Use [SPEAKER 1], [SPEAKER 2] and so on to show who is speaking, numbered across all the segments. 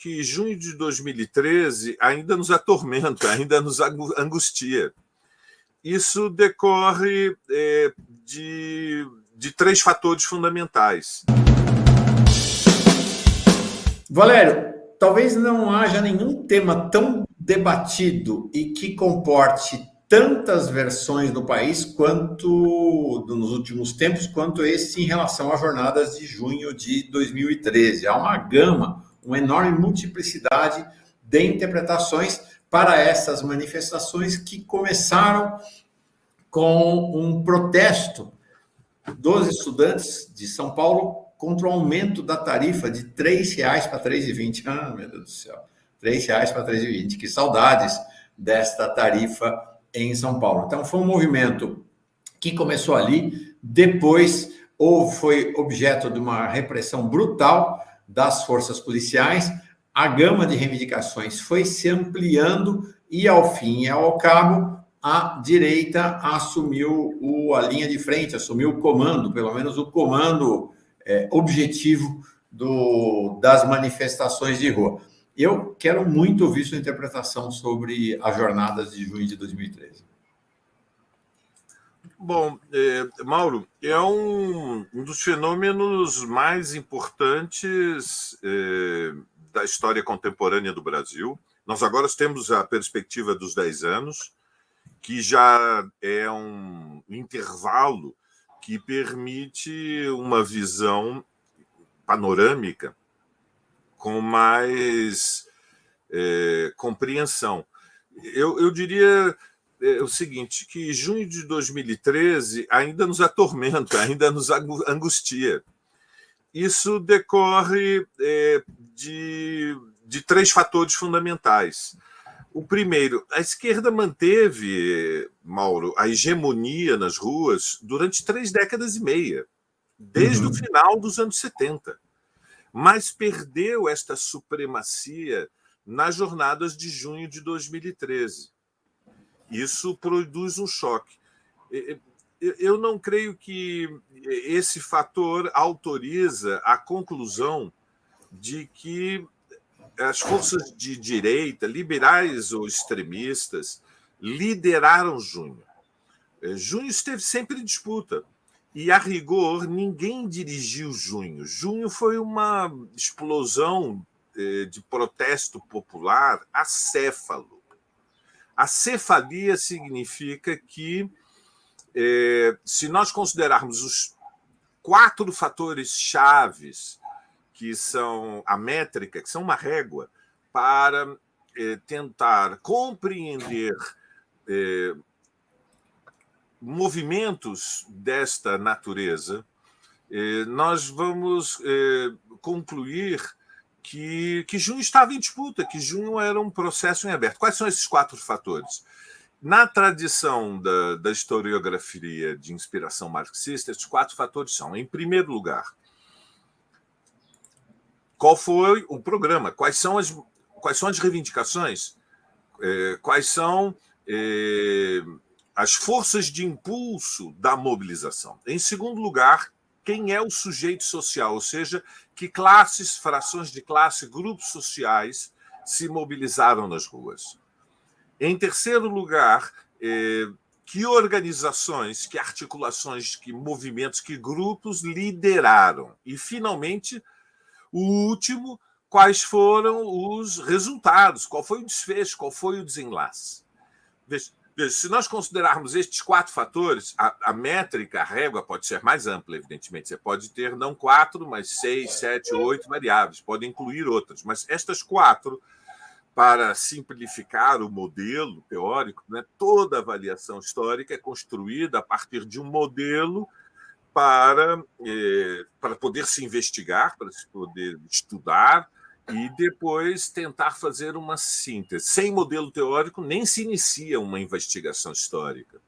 [SPEAKER 1] que junho de 2013 ainda nos atormenta, ainda nos angustia. Isso decorre de três fatores fundamentais.
[SPEAKER 2] Valério, talvez não haja nenhum tema tão debatido e que comporte tantas versões no país quanto nos últimos tempos, quanto esse em relação às jornadas de junho de 2013. Há uma gama, uma enorme multiplicidade de interpretações para essas manifestações que começaram com um protesto dos estudantes de São Paulo contra o aumento da tarifa de R$ 3,00 para R$ 3,20. Ah, meu Deus do céu. R$ 3,00 para R$ 3,20. Que saudades desta tarifa em São Paulo. Então, foi um movimento que começou ali, depois foi objeto de uma repressão brutal das forças policiais, a gama de reivindicações foi se ampliando e, ao fim e ao cabo, a direita assumiu a linha de frente, assumiu o comando, pelo menos o comando objetivo das manifestações de rua. Eu quero muito ouvir sua interpretação sobre as jornadas de junho de 2013.
[SPEAKER 1] Bom, Mauro, é um dos fenômenos mais importantes da história contemporânea do Brasil. Nós agora temos a perspectiva dos 10 anos, que já é um intervalo que permite uma visão panorâmica com mais compreensão. Eu diria o seguinte, que junho de 2013 ainda nos atormenta, ainda nos angustia. Isso decorre de três fatores fundamentais. O primeiro, a esquerda manteve, Mauro, a hegemonia nas ruas durante 3 décadas e meia, desde o final dos anos 70, mas perdeu esta supremacia nas jornadas de junho de 2013. Isso produz um choque. Eu não creio que esse fator autoriza a conclusão de que as forças de direita, liberais ou extremistas, lideraram junho. Junho esteve sempre em disputa. E, a rigor, ninguém dirigiu junho. Junho foi uma explosão de protesto popular acéfalo. Acefalia significa que, se nós considerarmos os 4 fatores chaves, que são a métrica, que são uma régua, para tentar compreender movimentos desta natureza, nós vamos concluir que junho estava em disputa, que junho era um processo em aberto. Quais são esses 4 fatores? Na tradição da historiografia de inspiração marxista, esses 4 fatores são, em primeiro lugar, qual foi o programa, quais são as reivindicações, quais são as forças de impulso da mobilização. Em segundo lugar, quem é o sujeito social, ou seja, que classes, frações de classe, grupos sociais se mobilizaram nas ruas. Em terceiro lugar, que organizações, que articulações, que movimentos, que grupos lideraram. E, finalmente, o último, quais foram os resultados, qual foi o desfecho, qual foi o desenlace. Veja, se nós considerarmos estes 4 fatores, a métrica, a régua pode ser mais ampla, evidentemente. Você pode ter não 4, mas 6, 7, 8 variáveis, pode incluir outras. Mas estas 4, para simplificar o modelo teórico, né, toda avaliação histórica é construída a partir de um modelo para poder se investigar, para se poder estudar e depois tentar fazer uma síntese. Sem modelo teórico, nem se inicia uma investigação histórica.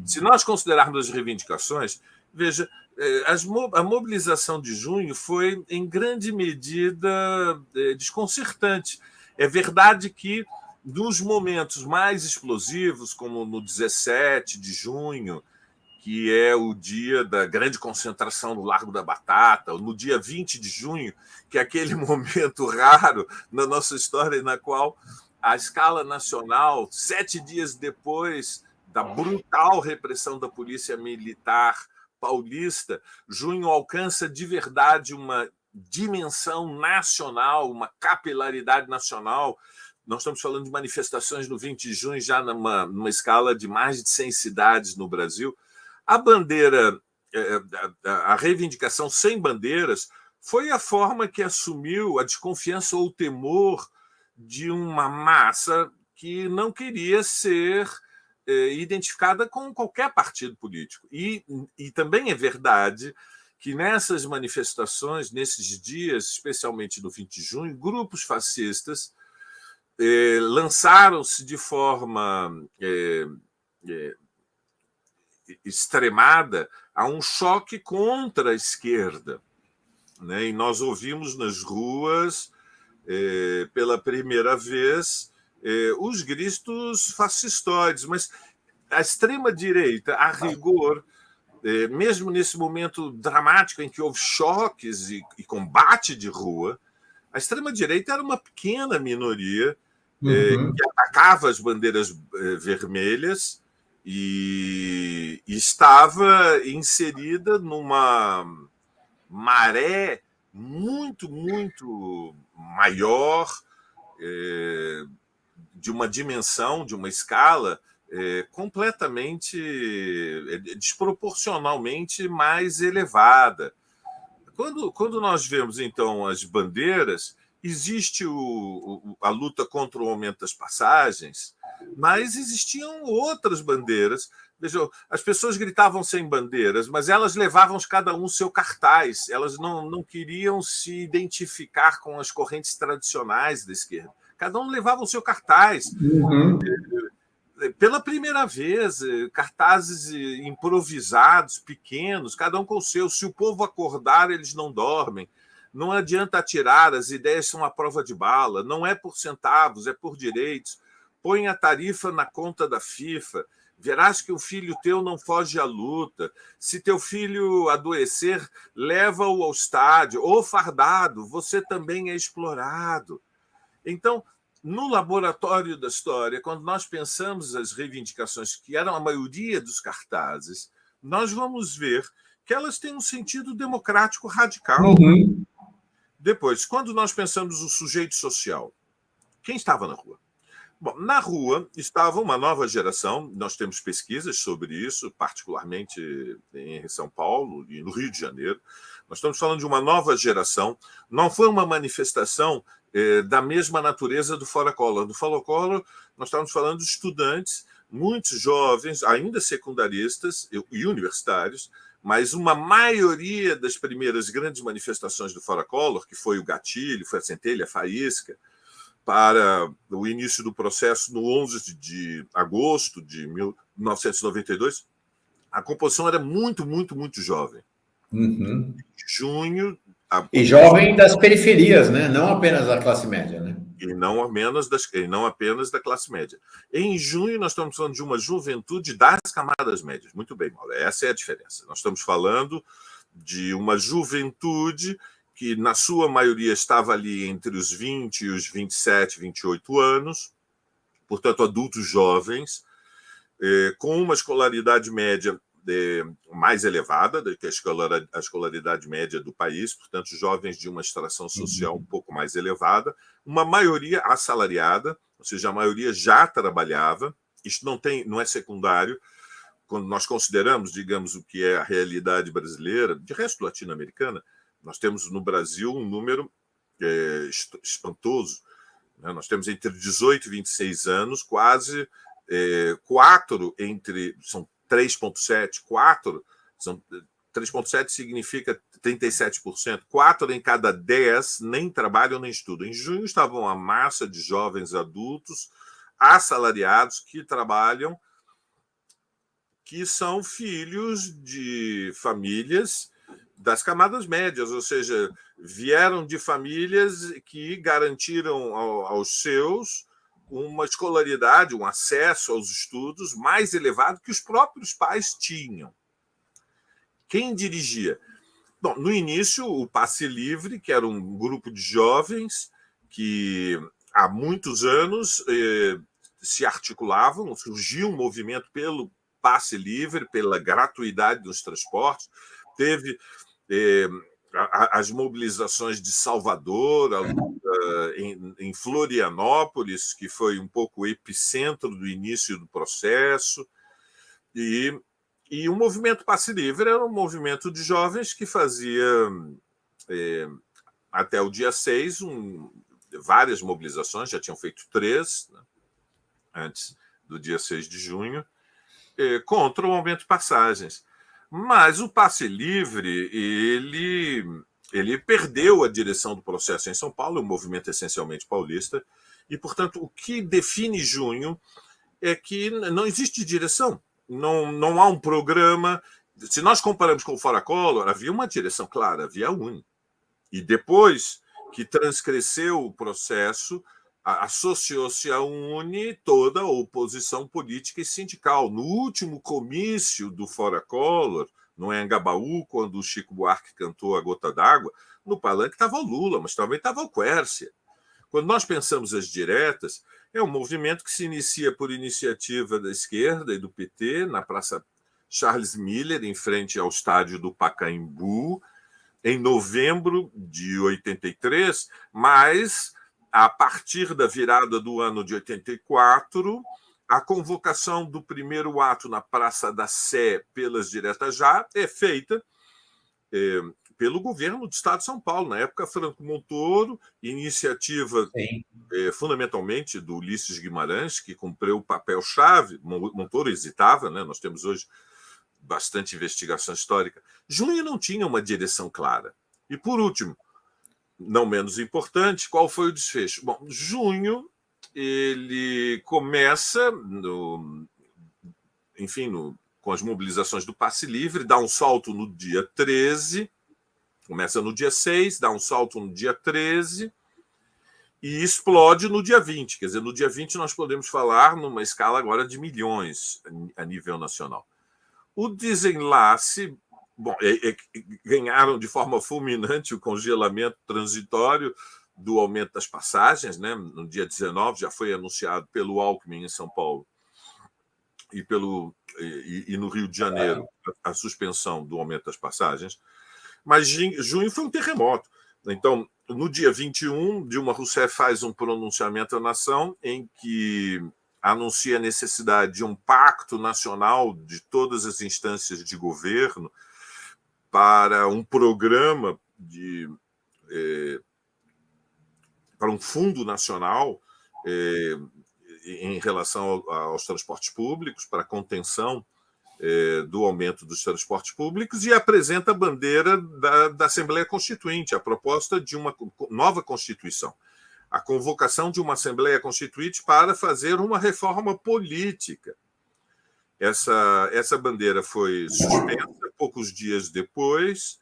[SPEAKER 1] Se nós considerarmos as reivindicações, veja, a mobilização de junho foi, em grande medida, desconcertante. É verdade que, nos momentos mais explosivos, como no 17 de junho, que é o dia da grande concentração no Largo da Batata, no dia 20 de junho, que é aquele momento raro na nossa história na qual a escala nacional, 7 dias depois da brutal repressão da polícia militar paulista, junho alcança de verdade uma dimensão nacional, uma capilaridade nacional. Nós estamos falando de manifestações no 20 de junho, já numa escala de mais de 100 cidades no Brasil. A bandeira, a reivindicação sem bandeiras, foi a forma que assumiu a desconfiança ou o temor de uma massa que não queria ser identificada com qualquer partido político. E também é verdade que nessas manifestações, nesses dias, especialmente no 20 de junho, grupos fascistas lançaram-se de forma extremada a um choque contra a esquerda. Né? E nós ouvimos nas ruas, pela primeira vez, os gritos fascistoides, mas a extrema-direita, a rigor, mesmo nesse momento dramático em que houve choques e combate de rua, a extrema-direita era uma pequena minoria que atacava as bandeiras vermelhas e estava inserida numa maré muito, muito maior, de uma dimensão, de uma escala completamente, desproporcionalmente mais elevada. Quando nós vemos, então, as bandeiras, existe a luta contra o aumento das passagens, mas existiam outras bandeiras. Vejam, as pessoas gritavam sem bandeiras, mas elas levavam cada um seu cartaz. Elas não queriam se identificar com as correntes tradicionais da esquerda. Cada um levava o seu cartaz. Pela primeira vez, cartazes improvisados, pequenos, cada um com o seu. Se o povo acordar, eles não dormem. Não adianta atirar, as ideias são à prova de bala. Não é por centavos, é por direitos. Põe a tarifa na conta da FIFA. Verás que o filho teu não foge à luta. Se teu filho adoecer, leva-o ao estádio. Ou fardado, você também é explorado. Então, no laboratório da história, quando nós pensamos as reivindicações, que eram a maioria dos cartazes, nós vamos ver que elas têm um sentido democrático radical. Depois, quando nós pensamos o sujeito social, quem estava na rua? Bom, na rua estava uma nova geração, nós temos pesquisas sobre isso, particularmente em São Paulo e no Rio de Janeiro. Nós estamos falando de uma nova geração. Não foi uma manifestação da mesma natureza do Fora Collor. Do Fora Collor, nós estávamos falando de estudantes, muitos jovens, ainda secundaristas e universitários, mas uma maioria das primeiras grandes manifestações do Fora Collor, que foi o gatilho, foi a centelha, a faísca, para o início do processo no 11 de agosto de 1992, a composição era muito, muito, muito jovem. Em junho...
[SPEAKER 2] E jovem das periferias, né? Não apenas da classe média, né?
[SPEAKER 1] E não apenas da classe média. Em junho, nós estamos falando de uma juventude das camadas médias. Muito bem, Mauro, essa é a diferença. Nós estamos falando de uma juventude que, na sua maioria, estava ali entre os 20 e os 27, 28 anos, portanto, adultos jovens, com uma escolaridade média mais elevada do que a escolaridade média do país, portanto, jovens de uma extração social um pouco mais elevada, uma maioria assalariada, ou seja, a maioria já trabalhava. Isto não é secundário quando nós consideramos, digamos, o que é a realidade brasileira, de resto latino-americana. Nós temos no Brasil um número espantoso. Né? Nós temos entre 18 e 26 anos, quase 4 entre... São 3,7, 4, 3,7 significa 37%. 4 em cada 10 nem trabalham nem estudam. Em junho estavam a massa de jovens adultos assalariados que trabalham, que são filhos de famílias das camadas médias, ou seja, vieram de famílias que garantiram aos seus uma escolaridade, um acesso aos estudos mais elevado que os próprios pais tinham. Quem dirigia? Bom, no início, o Passe Livre, que era um grupo de jovens que há muitos anos se articulavam, surgiu um movimento pelo passe livre, pela gratuidade dos transportes, teve as mobilizações de Salvador, a luta em Florianópolis, que foi um pouco o epicentro do início do processo, e o movimento Passe Livre era um movimento de jovens que fazia, até o dia 6, várias mobilizações, já tinham feito 3, né, antes do dia 6 de junho, contra o aumento de passagens. Mas o Passe Livre ele perdeu a direção do processo em São Paulo, é um movimento essencialmente paulista, e, portanto, o que define junho é que não existe direção, não há um programa. Se nós comparamos com o Fora Collor, havia uma direção clara, havia a UNE. E depois que transcresceu o processo, associou-se à UNE toda a oposição política e sindical. No último comício do Fora Collor, no Anhangabaú, quando o Chico Buarque cantou A Gota d'Água, no palanque estava o Lula, mas também estava o Quércia. Quando nós pensamos as diretas, é um movimento que se inicia por iniciativa da esquerda e do PT, na Praça Charles Miller, em frente ao estádio do Pacaembu, em novembro de 83, mas a partir da virada do ano de 84, a convocação do primeiro ato na Praça da Sé pelas diretas já é feita pelo governo do Estado de São Paulo, na época Franco Montoro, iniciativa fundamentalmente do Ulisses Guimarães, que cumpriu o papel-chave. Montoro hesitava, né? Nós temos hoje bastante investigação histórica. Junho não tinha uma direção clara. E, por último, não menos importante, qual foi o desfecho? Bom, junho ele começa com as mobilizações do Passe Livre, dá um salto no dia 13, começa no dia 6, dá um salto no dia 13 e explode no dia 20. Quer dizer, no dia 20 nós podemos falar numa escala agora de milhões a nível nacional. O desenlace, bom, ganharam de forma fulminante o congelamento transitório do aumento das passagens, né? No dia 19 já foi anunciado pelo Alckmin em São Paulo e no Rio de Janeiro a suspensão do aumento das passagens, mas junho foi um terremoto. Então, no dia 21, Dilma Rousseff faz um pronunciamento à nação em que anuncia a necessidade de um pacto nacional de todas as instâncias de governo para um programa para um fundo nacional em relação aos transportes públicos, para a contenção do aumento dos transportes públicos, e apresenta a bandeira da Assembleia Constituinte, a proposta de uma nova Constituição, a convocação de uma Assembleia Constituinte para fazer uma reforma política. Essa bandeira foi suspensa poucos dias depois,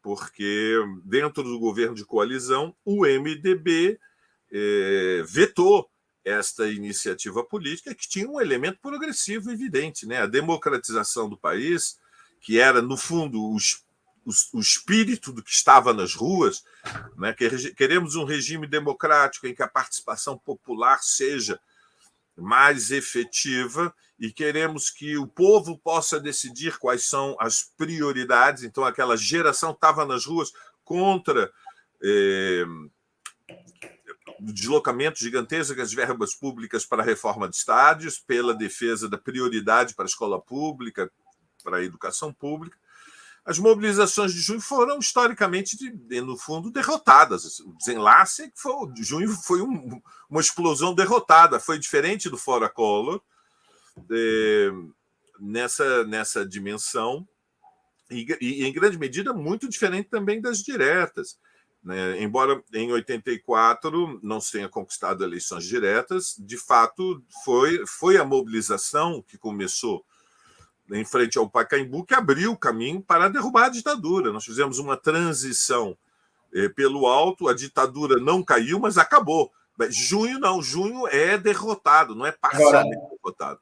[SPEAKER 1] porque dentro do governo de coalizão, o MDB vetou esta iniciativa política, que tinha um elemento progressivo evidente, né? A democratização do país, que era, no fundo, o espírito do que estava nas ruas, né? Queremos um regime democrático em que a participação popular seja mais efetiva e queremos que o povo possa decidir quais são as prioridades. Então, aquela geração estava nas ruas contra o deslocamento gigantesco das verbas públicas para a reforma de estádios, pela defesa da prioridade para a escola pública, para a educação pública. As mobilizações de junho foram, historicamente, no fundo, derrotadas. O desenlace de junho foi uma explosão derrotada. Foi diferente do Fora Collor, nessa dimensão, e, em grande medida, muito diferente também das diretas. Né? Embora em 84 não se tenha conquistado eleições diretas, de fato, foi a mobilização que começou em frente ao Pacaembu, que abriu o caminho para derrubar a ditadura. Nós fizemos uma transição pelo alto, a ditadura não caiu, mas acabou. Junho não, junho é derrotado, não é parcialmente derrotado.